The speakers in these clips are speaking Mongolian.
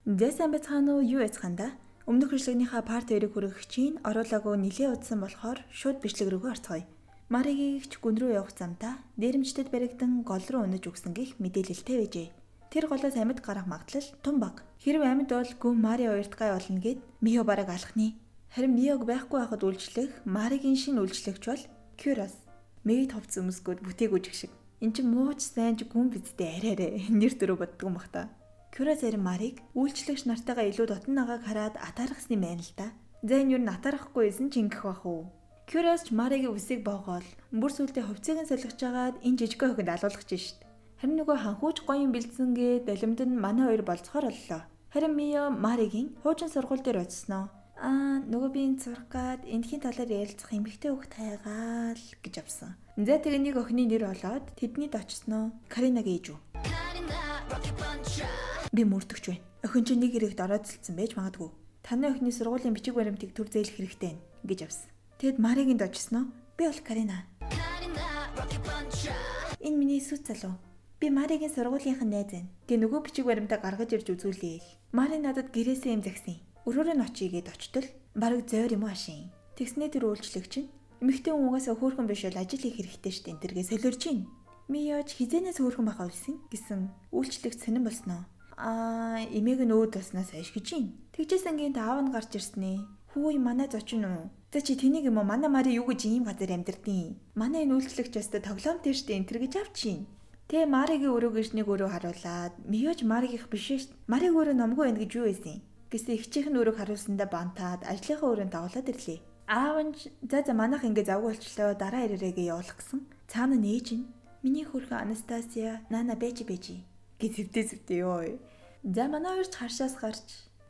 Зэсэн бацхан уу юу яцханда? Өмнөх хөшлөгнийхаа парт 2-ыг хүргэгчийн оруулаагүй нилээ удсан болохоор шууд бичлэг рүүгээ орцгоё. Маригийн ч гүн рүү явах замдаа дээрэмчтэд баригдан гол руу өнөж өгсөн гэх мэдээлэлтэй байжээ. Тэр голоос амьд гарах магадлал тун баг. Хэрв амьд бол гүн Мари хоёрт гай болно гэд Мио бараг алхахны. Харин Миог байхгүй байхад үйлчлэх Маригийн шинэ үйлчлэгч бол Кюрос. Миг товц өмсгөөд бүтээгүүж шиг. Энд чинь мууч сайн ч гүн бидтэй арай нэр төрөө боддог юм бах та. Кюрос харин Мариг үйлчлэгч нартайгаа илүү дотн нагааг хараад атаархсны мэн л да. За энэ юу атаархахгүйсэн ч ингэх бах уу. Кюрос ч Маригийн үсийг боогоол бүр сүлдээ хувцсыг нь солихж агаад энэ жижиг охинд алуулах чинь штт. Харин нөгөө ханхууч гоён бэлдсэнгээ далимд нь манай хоёр болцохоор боллоо. Харин Мио Маригийн хуучин сургууль дээр очсноо. Нөгөө би энэ сурах гад эндхийн талаар ярилцах эмэгтэй хөх тайгаал гэж авсан. За тэгээ нэг охины нэр олоод тэднийд очсноо. Каринагийн ээж үү? Би мөрдөгч байна. Охин чинь нэг хэрэгт орооцолцсон байж магадгүй. Таны охины сургуулийн бичиг баримтыг төр зээлэх хэрэгтэй нэ гэж авсан. Тэгэд Маригийн дочсноо. Би бол Карина. Энэ миний сүт залуу. Би Маригийн сургуулийнх нь найз байна. Гэ нөгөө бичиг баримтаа гаргаж ирж үзүүлээ. Мари надад гэрээсээ юм загсан. Өрөөрөө нь очие гэд очтол бараг зойр юм аашин. Тэгснээ тэр үйлчлэгч нь эмэгтэй хүн угаасаа хөөрхөн биш бол ажил хийх хэрэгтэй штэ энэ тэргээ солиорж гин. Миоч хизэнээс хөөрхөн байхаа үлсэн гэсэн үйлчлэгч сонирн болсноо. Эмээг нь өөд тоснаас ашигж гин. Тэгжээсэнгийн таав нь гарч ирснэ. Хүү манай зочин уу? За чи тэнийг юм уу манай Мари юу гэж ийм газар амьдэрдیں۔ Манай энэ үйлчлэгч өстө тоглоом тэрштэй энэ тэр гэж авчин. Тэ Маригийн өрөө гэршнийг өрөө харуулад Миоч Маригийнх биш шүү. Мариг өрөө номгүй байна гэж юу байсан? Гэсэн ихчийнх нь өрөөг харуулсандаа бантаад ажлынхаа өрөөнд давуулаад ирлээ. Аав нь за манайх ингэ завгүй болчлоо дараа ирээрээгээ явуулах гэсэн. Цаана нээж нь миний хөрхөн Анастасия наана бэж гэж зэвдээ ёо. За манай хоёр ч харшаас гарч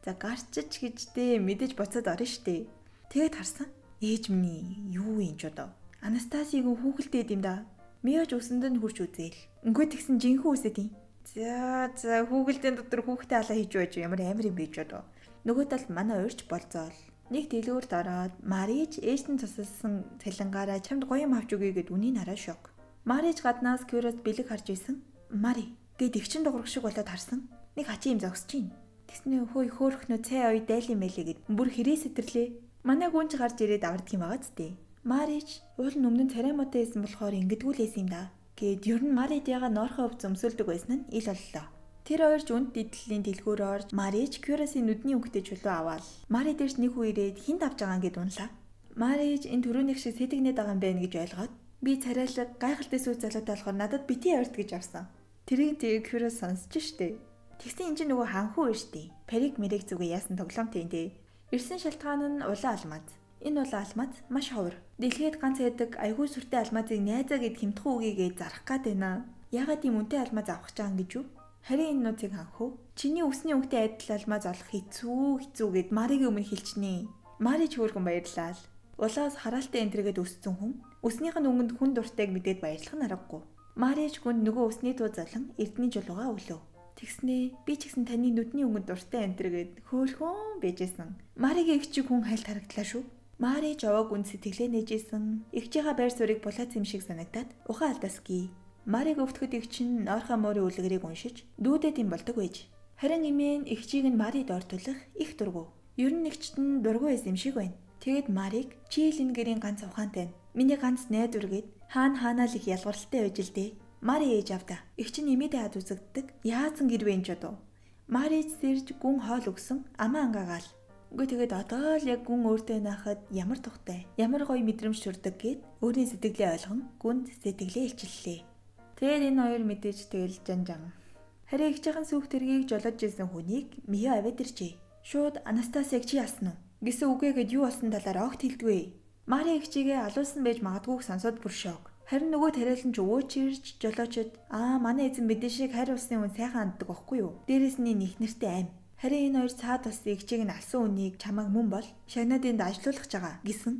гарчиж гэжтэй мэдэж буцаад орно штэ. Тэгэд харсан. Ээж минь юу юм ч одоо. Анастасиг хүүхэлтэй юм да. Миоч өсөнд нь хурж үзээл. Ингээд тэгсэн жинхэнэ үсэд юм. За хүүхэлдийн дотор хүүхдэд алаа хийж байж ямар амар юм бэ ч одоо. Нөгөө талд манай уурч болцоол. Нэг дэлгүүрт ороод Марич ээж нь тусалсан цалингаараа чамд гоё юм авч өгье гэд үнийг хараа шок. Марич гаднаас Кюрос бэлэг харж исэн. Мари гэд эгчин дуурах шиг болоод харсан. Нэг хачи юм зогсож гин. Тэснэ хөөхнөө цай ой дайлын мэлээ гэд бүр хэрэг сэтэрлээ. Манай гүнж гарч ирээд авардаг юм байгаа зү. Марич уул нь өмнө нь царамаатай байсан болохоор ингэдгүүлээс юм да. Гэд ер нь Марид яга ноорхоо өвц өмсөлдөг байсан нь ил боллоо. Тэр хоёр ч үнд дидлийн дэлгүүр орж Марич Кюросын нүдний өнгөтэй чулуу аваад Мари дээрс нэг хүн ирээд хинд авч байгаа гэд унлаа. Марич энэ түрүүнийх шиг сэтгэнээд байгаа юм байна гэж ойлгоод би царайлаг гайхалтай сүйт залуутай болохоор надад бити яварт гэж авсан. Тэрийг тэгээ Кюрос сонсч штэ. Тэгсэн энэ чинь нөгөө ханхуу биш штэ. Парик мэрэг зүгээ яасан тоглоомтой энэ. Ирсэн шалтгаан нь улаан алмаз. Энэ улаан алмаз маш ховор. Дэлхийд ганц яадаг айгүй сүртэй алмазыг найзаа гэд хэмтхэн үгийгээ зарах гад байна. Ягаад ийм үнэтэй алмаз авах гэж байгаа юм гэж юу? Харин энэ нууцыг ханхуу. Чиний өсний өнгөтэй адил алмаз олох хэцүү гэд Маригийн өмнө хэлчихнэ. Мари ч хөөрхөн баярлаа. Улаас хараалтай энтергээд өссөн хүн өснийх нь өнгөнд хүн дуртайг мэдээд баярлах нь аргагүй. Мари ч гүн нөгөө өсний дуу залан эрдний жолоогаа өглөө. Тэгснээ би ч гэсэн таны нүдний өнгөнд дуртай энтергээд хөөрхөн байжсэн. Маригийн эгчиг хүн хайлт харагдлаа шүү. Мари жаваг үн сэтгэлээ нээжсэн. Эгчийнхаа байр суурийг булаац юм шиг санагдаад ухаан алдаасгий. Мариг өвтгөд эгчин нойрхоо мөрийн үлгэрийг уншиж дүүдэд юм болдог байж. Харин эмээн эгчийг нь Марид ортуулах их дургу. Ер нь эгчт нь дургу байсан юм шиг байна. Тэгэд Мариг чи л энэ гэрийн ганц ухаантай. Миний ганц найдвар гэд хаанаа л их ялгарлалтай байж л дээ. Мари ээж авда. Эгч нь эмээдээ хад үзэгддэг. Яасан гэр вэ энэ ч одоо. Мари сэрж гүн хоол өгсөн. Амаа ангаагаал. Үгүй тэгээд одоо л яг гүн өөртөө наахад ямар тухтай, ямар гоё мэдрэмж төрдөг гэд өөрийн сэтгэлээ ойлгон гүнд сэтгэлээ илчиллээ. Тэгээд энэ хоёр мэдээж тэгэл жанжан. Харин эгчийн сүүх тэргийг жолоож ирсэн хүнийг Мио аваад иржээ. Шууд Анастасиг чи яасан уу? Гэсэн үгээгээд юу болсон талаар огт хэлдэггүй. Мари эгчигээ алуулсан байж магадгүй сонсоод бүр шок. Харин нөгөө тариалан ч өвөөч ирж жолоочод манай эзэн мэдэн шиг хайр усны хүн сайхан ханддаг байхгүй юу? Дээрээс нь их нэртэй аим. Харин энэ хоёр цаад бас эгчийг нь алсан үнийг чамайг мөн бол шагнадынд ажиллуулах гэж байгаа гэсэн.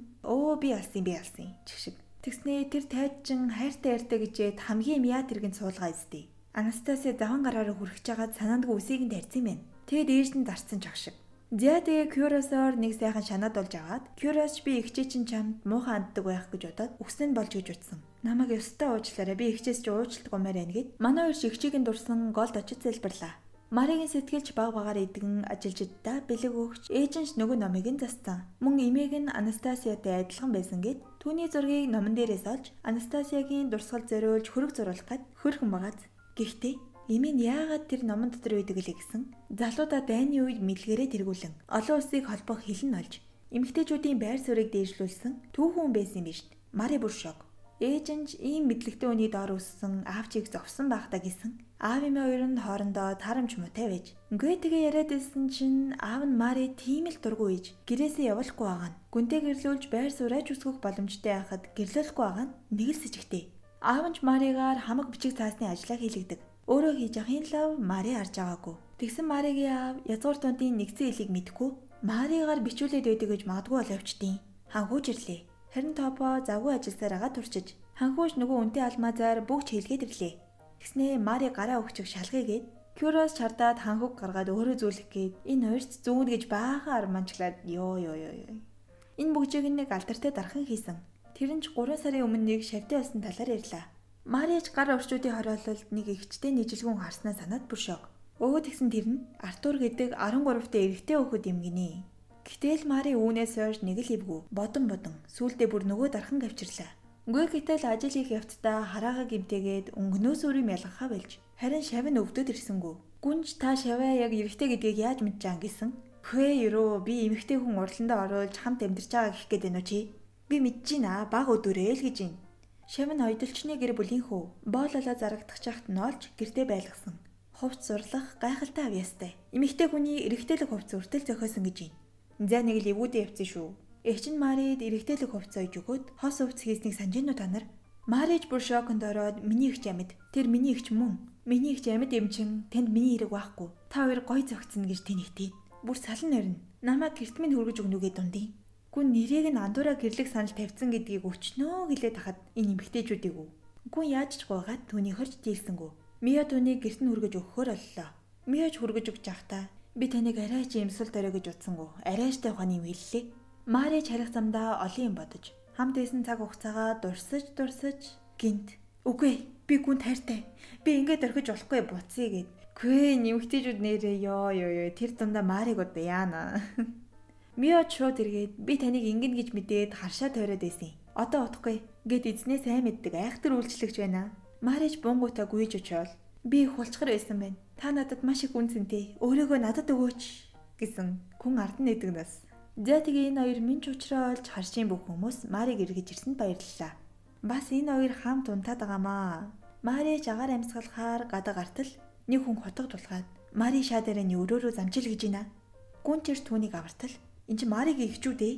Би алсан чиг шиг. Тэгснээ тэр тайжчин хайртай гэжээд хамгийн яа тэргийн суулгаа эзтэй. Анастасия даван гараараа хүрэх чагаад санаандгүй үсийг нь тарьсан юм. Тэгэд ээж нь дарцсан чаг шиг. За тэгээ Кюросоор нэг сайхан шанаад болж агаад Кюрос би эгчээ чинь чамд муухан ханддаг байх гэж бодоод үгсэн болж гэж утсан. Намайг ёстой уучлаарай би эгчээс ч уучлалт гомоор байна гэд манай хоёр эгчийг нь дурсан голд очиж залбирлаа. Маригийн сэтгэлч баг багаар идэгэн ажилчиддаа бэлэг өгч ээж нь нөгөө номыг нь застсан. Мөн эмээг нь Анастасиатай адилхан байсан гэд түүний зургийг номон дээрээс олж Анастасиагийн дурсгал зориулж хөрөг зурулах гэд хөрхөн багаз. Гэхдээ эмээ нь яагаад тэр номон дотор үйдэг лээ гэсэн залуудаа дайны үед мэлгэрээ тэргүүлэн олон улсыг холбох хилэн олж эмэгтэйчүүдийн байр суурийг дээшлүүлсэн түүхэн байсан юм биш. Мари бүр шок. Ээж нь ийм мэдлэгтэй хүний доор өссөн аавчийг зовсон байх та гэсэн. Аав эмээ хоёр нь хоорондоо таарамж муутай байж. Ингээ тэгээ яриад байсан чинь аав нь Мари тийм л дургүй ээж гэрээсээ явуулахгүй байгаа нь. Гүнтэй гэрлүүлж байр сууриач үсгэх боломжтой байхад гэрлүүлэхгүй байгаа нь нэг л сэжигтэй. Аав нь Маригаар хамаг бичиг цаасны ажлаа хийлэгдэг. Өөрөө хийж ахын лав Мари харж байгаагүй. Тэгсэн Маригийн аав язгуур тундын нэгэн элийг мэдгүй Маригаар бичүүлээд байдаг гэж магадгүй боловчдیں۔ Ханхууж ирлээ. Харин топо завгүй ажилласаар агаад турчиж ханхууш нөгөө үнтэй алмазаар бүгд хийлгээд ирлээ. Тэгснээ Мари гараа өгчих шалгыгээд Кюрос чардаад ханхуг гаргаад өөрөө зүйлэх гээд энэ хоёрт зүүн гэж баахан арманчлаад ёо. Энэ бүгжийг нэг алдартай дархан хийсэн. Тэр нь ч 3 сарын өмнө нэг шавьтай болсон талаар ярьлаа. Марич гар орчуудын хороололд нэг ихчтэй нийжилгүүн харснаа санаад бүр шок. Тэгсэн тэр нь Артур гэдэг 13-тай эрэгтэй хүүхэд юм гинэ. Гэтэл Мари үүнээс хойш нэг л ивгүй бодон сүүлдээ бүр нөгөө дархан авчирлаа. Гэтэл ажил хийх явцдаа хараага гимтээгээд өнгнөөс өрөм ялгахаа болж харин шав нь өвдөд ирсэнгүү. Гүнж та шаваа яг эрэгтэй гэдгийг яаж мэдчихээн гэсэн. Юуруу би эмэгтэй хүн уралдаа оруулж хамт амьдарч байгаа гэх гээд байна уу чи? Би мэдчихэна баг өдөрөө л гэж юм. Шав нь ойдолчны гэр бүлийнхүү боололоо зарагдах чахт ноолж гэртээ байлгасан. Хувц сурлах гайхалтай авьяастай. Эмэгтэй хүний эрэгтэйлэг хувц үртэл зохиосон гэж юм. За нэг л эвүүдээ явцсан шүү. Эгч нь Марид эрэгтэйлэг хувц ойж өгөөд хос хувц хийснийг санаж нь та нар. Мариж бүр шоконд ороод миний эгч амьд. Тэр миний эгч мөн. Миний эгч амьд юм чин танд миний хэрэг байхгүй. Та хоёр гой зөгцсөн гэж тэнэгтээ. Бүр салан нэрнэ. Намайг гэрт минь хүргэж өгнөгээ дундий. Гүн нэрийг нь андуураа гэрлэх санал тавьсан гэдгийг өчнөө гэлээд хахад энэ эмэгтэйчүүдийг үү. Гүн яаж ч гойгаад түүний хорж дийлсэнгүү. Мия түүнийг гэрт нь хүргэж өгөхөөр боллоо. Мияч хүргэж өгч явахдаа би таныг арай ч юмсал дөрөө гэж утсангүй. Арайштай ухааны юм хэллээ. Марич харих замдаа олон юм бодож хамт байсан цаг хугацаагаа дурсаж гинт. Үгүй би гүн тайртай. Би ингээд орхиж болохгүй буцъя гэд. Гүй нэмэгтэйчүүд нэрээ ёо тэр дундаа Мариг удаа яана. Мио шууд эргээд би таныг ингэн гэж мэдээд харшаа тойроод байсан. Одоо утахгүй гэд эзнээ сайн мэддэг айхтар үйлчлэгч байна. Марич бунгуудаа гүйж очивол би их хулчгар байсан байна. Та надад маш их үнцэнтэй. Өөрийгөө надад өгөөч гэсэн хүн ард нь нэгдэгнэс. За тэгээ энэ хоёр минь чуучраа олж харшийн бүх хүмүүс Мариг эргэж ирсэнд баярлалаа. Бас энэ хоёр хамт унтаад байгаамаа. Марич агаар амьсгалахаар гадаг гартал нэг хүн хотго тулгаад Мари шаадаараа нь өрөөрөө замжил гэж байна. Гүнчэр түүнийг авартал энэ чи Маригийн эгчүүд ээ.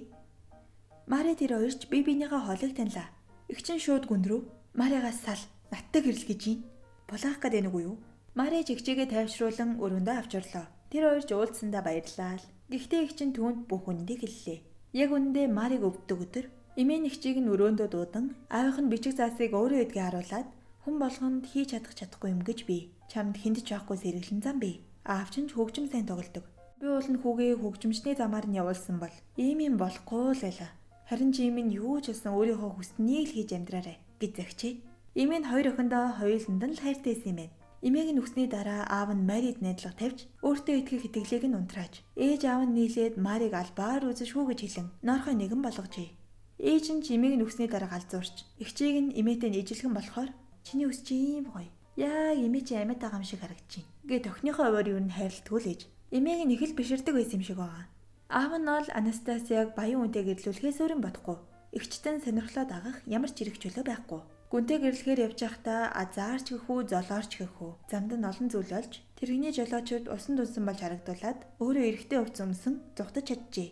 Мари тэр хоёрч бие биенийхээ хоолыг таньлаа. Эгчин шууд гүн рүү Маригаас сал наттай гэрэл гэж юм. Булаах гэдэг нэг үү? Мари жигчээгээ тайвшруулан өрөөндөө авч орлоо. Тэр хоёрч уулзсандаа баярлаа. Гэхдээ эгчин түүнд бүх үндийг хэллээ. Яг үндэ Мариг өвддөг өдөр эмээ нэгчийг нь өрөөндөө дуудан аавынх нь бичиг заасыг өөрөө эдгээ харуулад хүн болгонд хийж чадахгүй юм гэж би чамд хүндэж байхгүй сэргэлэн зам бий. Аав чинь хөгжим сайн тоглодог. Би уул нь хүүгээ хөгжимчний замаар нь явуулсан бол ийм юм болохгүй л байлаа. Харин чи ийм нь юу ч болсон өөрийнхөө хүснэгийг л хийж амьдраарай гэж загчээ. Эмээ нь хоёр охиндоо хоёуланд нь л хайртай байсан юм байна. Эмээг нь өсний дараа аав нь Марид найдлага тавьж өөртөө итгэх итгэлийг нь унтрааж ээж аав нь нийлээд Мариг албаар үзэшгүй гэж хэлэн норхой нэгэн болгожээ. Ээж нь эмээг нь өсний дараа галзуурч эгчийг нь эмээтэй нийжилхэн болохоор чиний өс чи ийм гоё. Яа эмээ чи амьд байгаа юм шиг харагдчихээн. Гэт охиныхоо овоор юу н хайрлтгүй л ээж. Эмээг нь их л биширдэг байсан юм шиг байгаа. Аав нь бол Анастасиаг баян үнтэй гэрлүүлэхээс өөр юм бодохгүй. Эгчтэн сонирхлоо дагах ямар ч эрэг чөлөө байхгүй. Гүнтэй гэрлэхээр явж байхдаа азаарч гэхүү, золоорч гэхүү. Замд нь олон зүйл олж тэрэгний жолоочууд усан дунсан болж харагдуулаад өөрөө эрэхтэй хувц өмсөн зүхтаж чаджээ.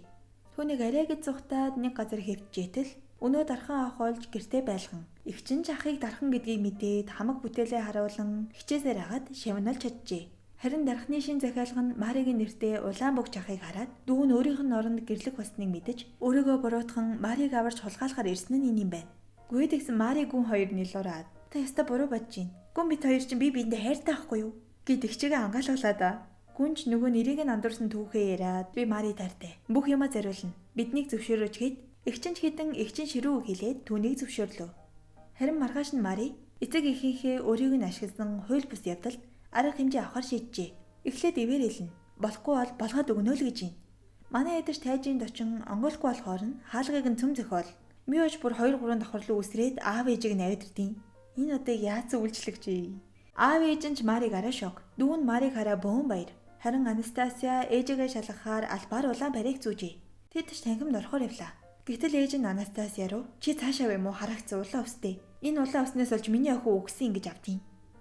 Түүнийг арай гэж зүхтаад нэг газар хэвчжээтэл өнөө дархан авахулж гэртээ байлган. Эгчин ч ахыг дархан гэдгийг мэдээд хамаг бүтээлээ харуулan хичээсээр хагаад шавнуулж чаджээ. Харин дархны шин захиалга нь Маригийн нэртэй улаан бөгч ахыг хараад дүү нь өөрийнх нь оронд гэрлэх болсныг мэдэж өөрийгөө буруутхан Мариг аварч хулгайлахаар ирсэн нь энэ юм байна. Гүй тэгсэн Мари гүн хоёр нэлуураад та яста буруу бодож байна. Гүн бит хоёр чинь бие биендээ хайртай байхгүй юу? Гэт эгчээгээ ангaalуулаад гүнч нөгөө нэрийг нь андуурсан түүхээ яриад би Мари таартай. Бүх юма зориулна. Биднийг зөвшөөрөөч гэд эгчин ч хідэн эгчин ширүү хэлээд түүнийг зөвшөөрлөө. Харин маргааш нь Мари эцэг эхийнхээ өөрийг нь ашигласан хууль бус явдалд арга хэмжээ авахар шийджээ. Эхлээд ивэр хэлнэ. Болохгүй бол болгоод өгнө л гэж юм. Манай эдэж тайжийн дочин онгойлгүй болохоор нь хаалгыг нь цөм зөхөөл. Би ууж бүр 2-3 давхар руу үсрээд аав ээжийг нь авдирдیں۔ Энэ одоо яац үйлчлэгч юм. Аав ээж нь ч Марийг арай шок. Дүү нь Марийг хараа бөөн баяр. Харин Анастасия ээжигээ шалгахаар албаар улаан барийг зүүжээ. Тэд ч тангимд орохоор явлаа. Гэтэл ээж нь Анастасия руу чи цаашаа вэ мó харагцсан улаан устэй. Энэ улаан уснаас олж миний охин өгсөн ингэж авдیں۔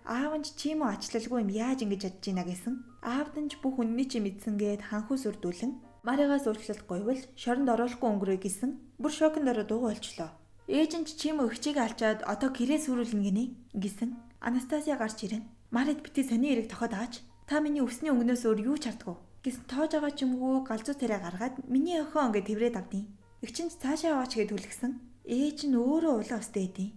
Аав нь чи юм уу ачлалгүй юм яаж ингэж чадж ийна гэсэн. Аавд нь ч бүх үнний чи мэдсэнгээд ханхуу сүрдүүлэн Маригаас өөрчлөлт гойвол шоронд оруулахгүй өнгөрөө гэсэн бүр шоконд ороод дууга болчлоо. Ээж нь чи юм уу өгчийг алчаад одоо гэрээ сүрүүлнэ гинэ гэсэн. Анастасия гарч ирэн. Марид бити сони эрэг тохоод аач. Та миний өсний өнгнөөс өөр юу ч хардгав. Гэсэн тоож байгаа ч юмгүй галзуу царай гаргаад миний охин ингэ тэврээд авдیں۔ Игчин ч цаашаа аваач гэж түлгсэн. Ээж нь өөрөө улаан устэй эдийн.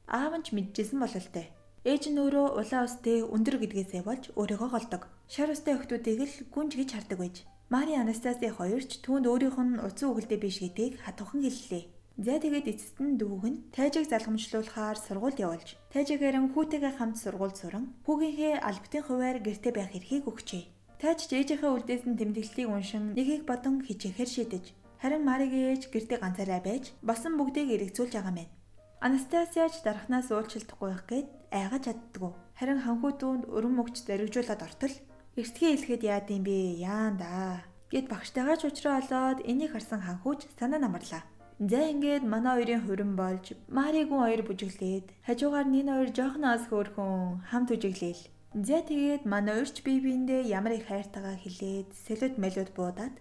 Аав нь ч мэдчихсэн бололтой. Ээж нь өөрөө улаан устэй өндөр гэдгээсээ болж өөрийгөө голдог. Шар устай охтуудыг л гүнж гэж хардаг байж. Мари Анастасия хоёрч түүнд өөрийнх нь утсан үгэлдээ биш гэдгийг хатуухан хэллээ. За тэгээд эцэст нь дүүг нь тайжийг залгамжлуулахаар сургуульд явуулж, тайжигээрэн хүүтэйгээ хамт сургуульд суран, хүүгийнхээ албатын хуваар гэртээ байх эрхийг өгчээ. Тайж ээжийнхээ үлдээс нь тэмдэглэлийг уншин нэгийг бодон хичээхээр шийдэж, харин Маригийн ээж гэртээ ганцаараа байж, болсон бүгдийг эргэцүүлж байгаа мэн. Анастасиач дарахнаас уулчлахгүй байх гээд айгаж чаддгүй. Харин ханхүү дүүнд өрөм мөгч заригжуулаад ортол эртгээ хэлэхэд яад юм бэ? Яан да. Гэт багштайгаа ч уучраа олоод энийг харсан ханхүүч санаа намарлаа. За ингээд манай хоёрын хурим болж Маригун хоёр бүжиглээд хажуугаар нин хоёр жоохноос хөөрхөн хамт үжиглээл. За тэгээд манай хоёрч бие биендээ ямар их хайртайгаа хэлээд сэлүүд мэлүүд буудаад.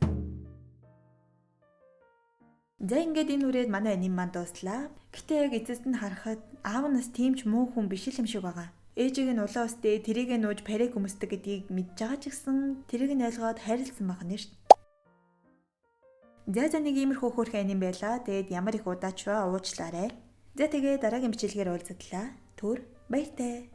За ингээд энэ үрээд манай аним манд дууслаа. Гэтэ яг эцэст нь харахад аав нас тийм ч муу хүн биш юм шиг байгаа. Ээжийг нь улаан устэй тэрийг нууж париг өмсдөг гэдгийг мэдж байгаа ч гэсэн тэрийг нь ойлгоод хайрлсан байх нь шүү. За нэг иймэрхүү хөөрхөн аним байла. Тэгээд ямар их удаач уучлаарай. За тэгээд дараагийн бичлэгээр уулзтлаа. Түр баяртай.